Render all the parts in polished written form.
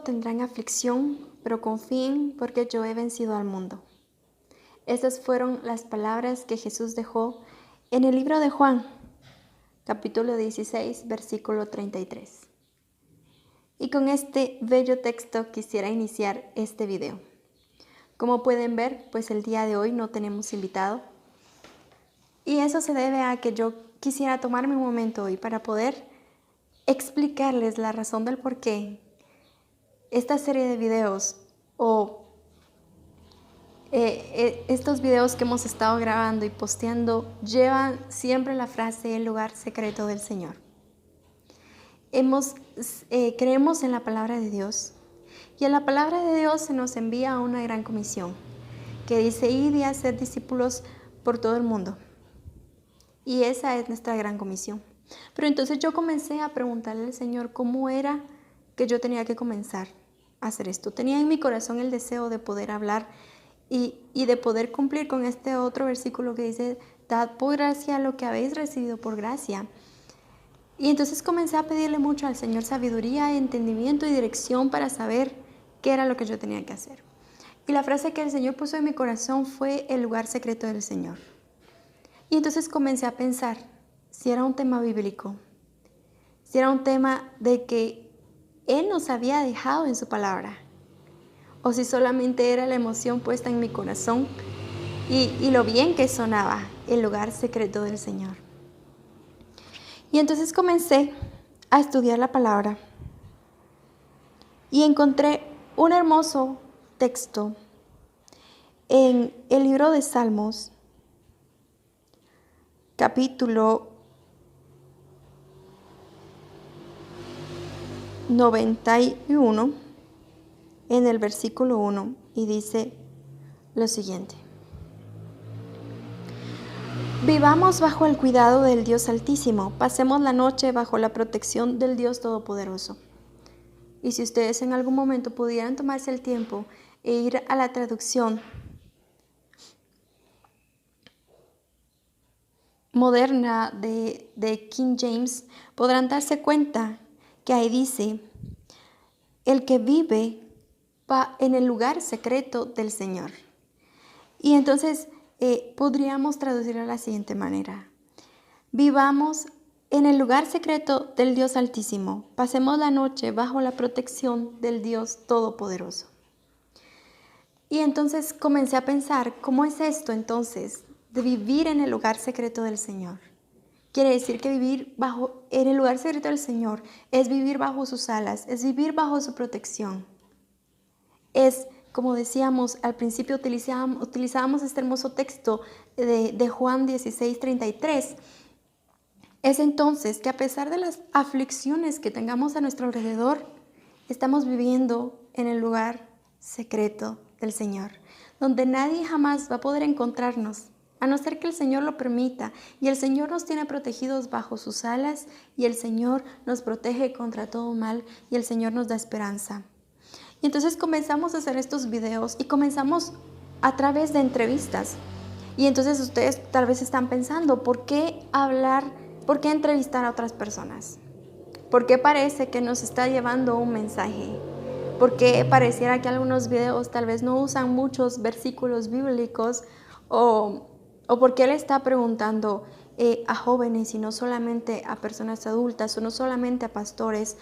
tendrán aflicción, pero confíen porque yo he vencido al mundo. Estas fueron las palabras que Jesús dejó en el libro de Juan, capítulo 16, versículo 33. Y con este bello texto quisiera iniciar este video. Como pueden ver, pues el día de hoy no tenemos invitado. Y eso se debe a que yo quisiera tomarme un momento hoy para poder explicarles la razón del por qué esta serie de videos o estos videos que hemos estado grabando y posteando llevan siempre la frase el lugar secreto del Señor. Creemos en la palabra de Dios y en la palabra de Dios se nos envía una gran comisión que dice id y hacer discípulos por todo el mundo. Y esa es nuestra gran comisión. Pero entonces yo comencé a preguntarle al Señor cómo era que yo tenía que comenzar a hacer esto. Tenía en mi corazón el deseo de poder hablar y de poder cumplir con este otro versículo que dice, dad por gracia lo que habéis recibido por gracia. Y entonces comencé a pedirle mucho al Señor sabiduría, entendimiento y dirección para saber qué era lo que yo tenía que hacer. Y la frase que el Señor puso en mi corazón fue el lugar secreto del Señor. Y entonces comencé a pensar si era un tema bíblico, si era un tema de que Él nos había dejado en su palabra, o si solamente era la emoción puesta en mi corazón y lo bien que sonaba el lugar secreto del Señor. Y entonces comencé a estudiar la palabra y encontré un hermoso texto en el libro de Salmos, capítulo 91, en el versículo 1, y dice lo siguiente. Vivamos bajo el cuidado del Dios Altísimo, pasemos la noche bajo la protección del Dios Todopoderoso. Y si ustedes en algún momento pudieran tomarse el tiempo e ir a la traducción moderna de King James, podrán darse cuenta que ahí dice, el que vive en el lugar secreto del Señor. Y entonces podríamos traducirlo de la siguiente manera. Vivamos en el lugar secreto del Dios Altísimo, pasemos la noche bajo la protección del Dios Todopoderoso. Y entonces comencé a pensar, ¿cómo es esto entonces de vivir en el lugar secreto del Señor? Quiere decir que vivir en el lugar secreto del Señor es vivir bajo sus alas, es vivir bajo su protección. Es, como decíamos al principio, utilizábamos este hermoso texto de Juan 16, 33. Es entonces que a pesar de las aflicciones que tengamos a nuestro alrededor, estamos viviendo en el lugar secreto del Señor, donde nadie jamás va a poder encontrarnos, a no ser que el Señor lo permita. Y el Señor nos tiene protegidos bajo sus alas y el Señor nos protege contra todo mal y el Señor nos da esperanza. Y entonces comenzamos a hacer estos videos y comenzamos a través de entrevistas. Y entonces ustedes tal vez están pensando, ¿por qué entrevistar a otras personas? ¿Por qué parece que nos está llevando un mensaje? ¿Por qué pareciera que algunos videos tal vez no usan muchos versículos bíblicos? ¿O por qué le está preguntando a jóvenes y no solamente a personas adultas o no solamente a pastores?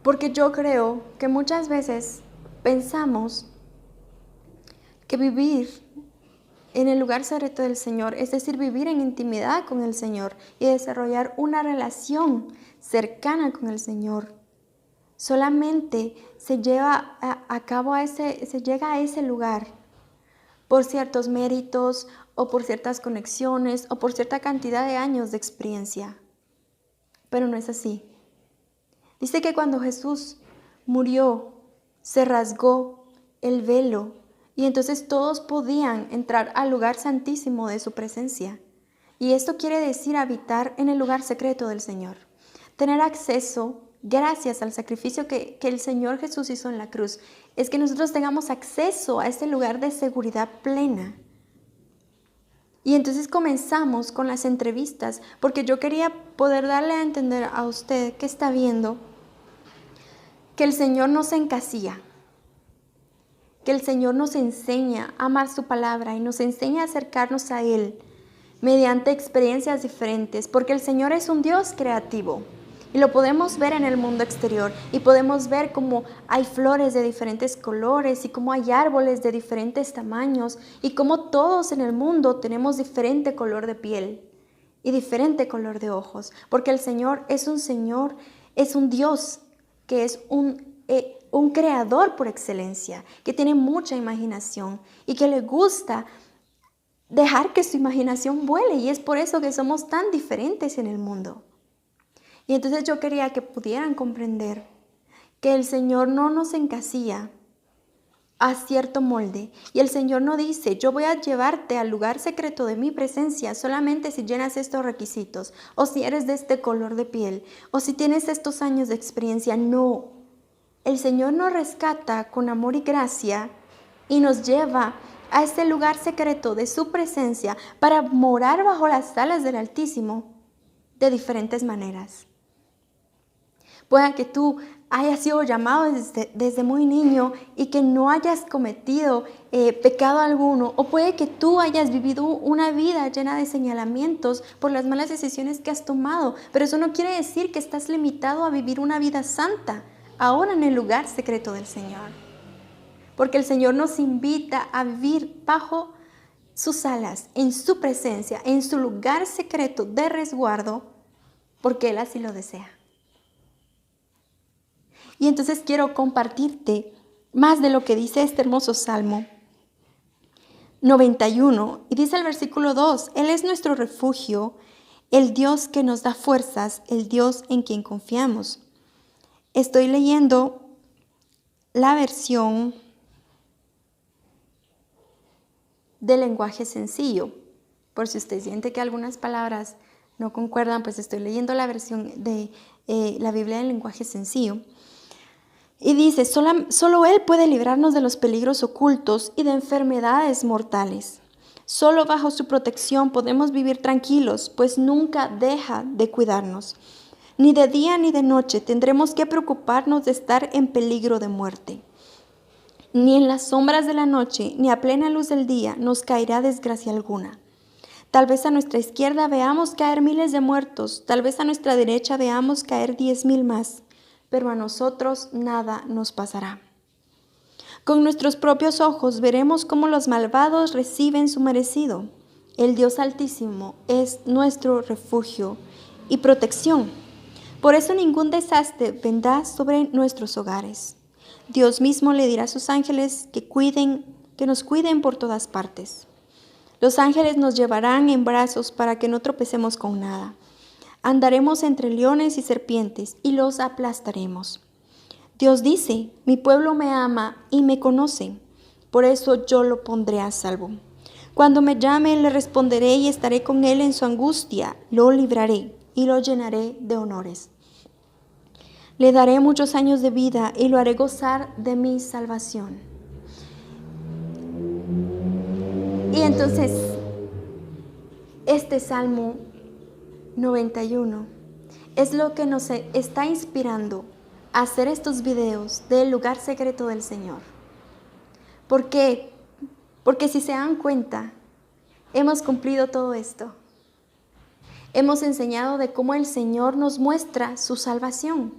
Porque yo creo que muchas veces pensamos que vivir en el lugar secreto del Señor, es decir, vivir en intimidad con el Señor y desarrollar una relación cercana con el Señor, solamente se lleva a cabo se llega a ese lugar por ciertos méritos o por ciertas conexiones o por cierta cantidad de años de experiencia. Pero no es así. Dice que cuando Jesús murió, se rasgó el velo y entonces todos podían entrar al lugar santísimo de su presencia. Y esto quiere decir habitar en el lugar secreto del Señor. Tener acceso, gracias al sacrificio que el Señor Jesús hizo en la cruz, es que nosotros tengamos acceso a ese lugar de seguridad plena. Y entonces comenzamos con las entrevistas, porque yo quería poder darle a entender a usted que está viendo que el Señor nos encasilla, que el Señor nos enseña a amar su palabra y nos enseña a acercarnos a Él mediante experiencias diferentes, porque el Señor es un Dios creativo y lo podemos ver en el mundo exterior y podemos ver cómo hay flores de diferentes colores y cómo hay árboles de diferentes tamaños y cómo todos en el mundo tenemos diferente color de piel y diferente color de ojos, porque el Señor, es un Dios que es un creador por excelencia, que tiene mucha imaginación y que le gusta dejar que su imaginación vuele, y es por eso que somos tan diferentes en el mundo. Y entonces yo quería que pudieran comprender que el Señor no nos encasilla a cierto molde, y el Señor no dice: yo voy a llevarte al lugar secreto de mi presencia solamente si llenas estos requisitos, o si eres de este color de piel, o si tienes estos años de experiencia. No, el Señor nos rescata con amor y gracia y nos lleva a este lugar secreto de su presencia para morar bajo las alas del Altísimo de diferentes maneras. Pueda que tú hayas sido llamado desde muy niño y que no hayas cometido pecado alguno, o puede que tú hayas vivido una vida llena de señalamientos por las malas decisiones que has tomado, pero eso no quiere decir que estás limitado a vivir una vida santa ahora en el lugar secreto del Señor, porque el Señor nos invita a vivir bajo sus alas, en su presencia, en su lugar secreto de resguardo, porque Él así lo desea. Y entonces quiero compartirte más de lo que dice este hermoso Salmo 91. Y dice el versículo 2, Él es nuestro refugio, el Dios que nos da fuerzas, el Dios en quien confiamos. Estoy leyendo la versión de lenguaje sencillo. Por si usted siente que algunas palabras no concuerdan, pues estoy leyendo la versión de la Biblia del lenguaje sencillo. Y dice: solo Él puede librarnos de los peligros ocultos y de enfermedades mortales. Solo bajo su protección podemos vivir tranquilos, pues nunca deja de cuidarnos. Ni de día ni de noche tendremos que preocuparnos de estar en peligro de muerte. Ni en las sombras de la noche, ni a plena luz del día nos caerá desgracia alguna. Tal vez a nuestra izquierda veamos caer miles de muertos, tal vez a nuestra derecha veamos caer 10,000 más, pero a nosotros nada nos pasará. Con nuestros propios ojos veremos cómo los malvados reciben su merecido. El Dios Altísimo es nuestro refugio y protección. Por eso ningún desastre vendrá sobre nuestros hogares. Dios mismo le dirá a sus ángeles que nos cuiden por todas partes. Los ángeles nos llevarán en brazos para que no tropecemos con nada. Andaremos entre leones y serpientes y los aplastaremos. Dios dice: mi pueblo me ama y me conoce, por eso yo lo pondré a salvo. Cuando me llame, le responderé y estaré con él en su angustia. Lo libraré y lo llenaré de honores. Le daré muchos años de vida y lo haré gozar de mi salvación. Y entonces, este Salmo 91 es lo que nos está inspirando a hacer estos videos del lugar secreto del Señor. ¿Por qué? Porque si se dan cuenta, hemos cumplido todo esto. Hemos enseñado de cómo el Señor nos muestra su salvación.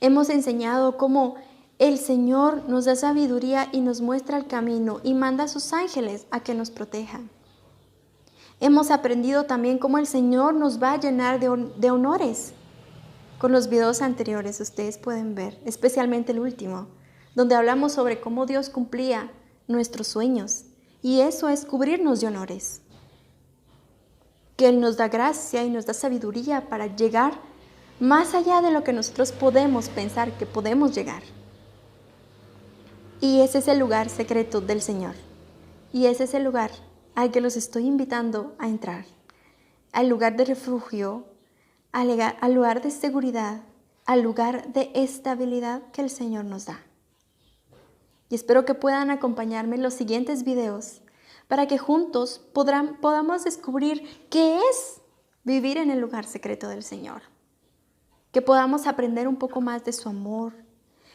Hemos enseñado cómo el Señor nos da sabiduría y nos muestra el camino y manda a sus ángeles a que nos protejan. Hemos aprendido también cómo el Señor nos va a llenar de honores. Con los videos anteriores ustedes pueden ver, especialmente el último, donde hablamos sobre cómo Dios cumplía nuestros sueños. Y eso es cubrirnos de honores. Que Él nos da gracia y nos da sabiduría para llegar más allá de lo que nosotros podemos pensar que podemos llegar. Y ese es el lugar secreto del Señor. Y ese es el lugar al que los estoy invitando a entrar. Al lugar de refugio, al lugar de seguridad, al lugar de estabilidad que el Señor nos da. Y espero que puedan acompañarme en los siguientes videos para que juntos podamos descubrir qué es vivir en el lugar secreto del Señor. que podamos aprender un poco más de su amor,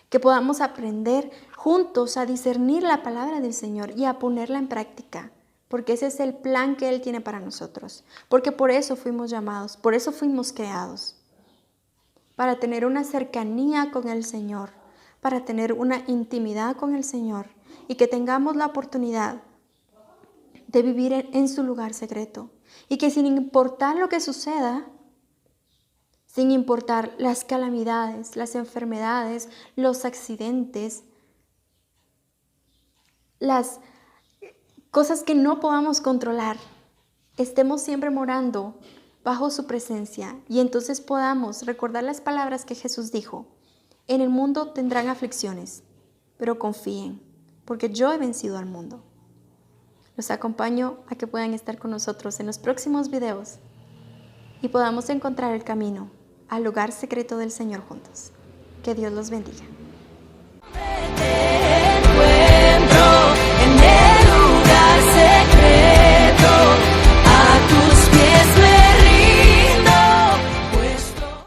que podamos aprender juntos a discernir la palabra del Señor y a ponerla en práctica, porque ese es el plan que Él tiene para nosotros, porque por eso fuimos llamados, por eso fuimos creados, para tener una cercanía con el Señor, para tener una intimidad con el Señor y que tengamos la oportunidad de vivir en su lugar secreto y que sin importar lo que suceda, sin importar las calamidades, las enfermedades, los accidentes, las cosas que no podamos controlar, estemos siempre morando bajo su presencia y entonces podamos recordar las palabras que Jesús dijo: en el mundo tendrán aflicciones, pero confíen, porque yo he vencido al mundo. Los acompaño a que puedan estar con nosotros en los próximos videos y podamos encontrar el camino al lugar secreto del Señor juntos. Que Dios los bendiga.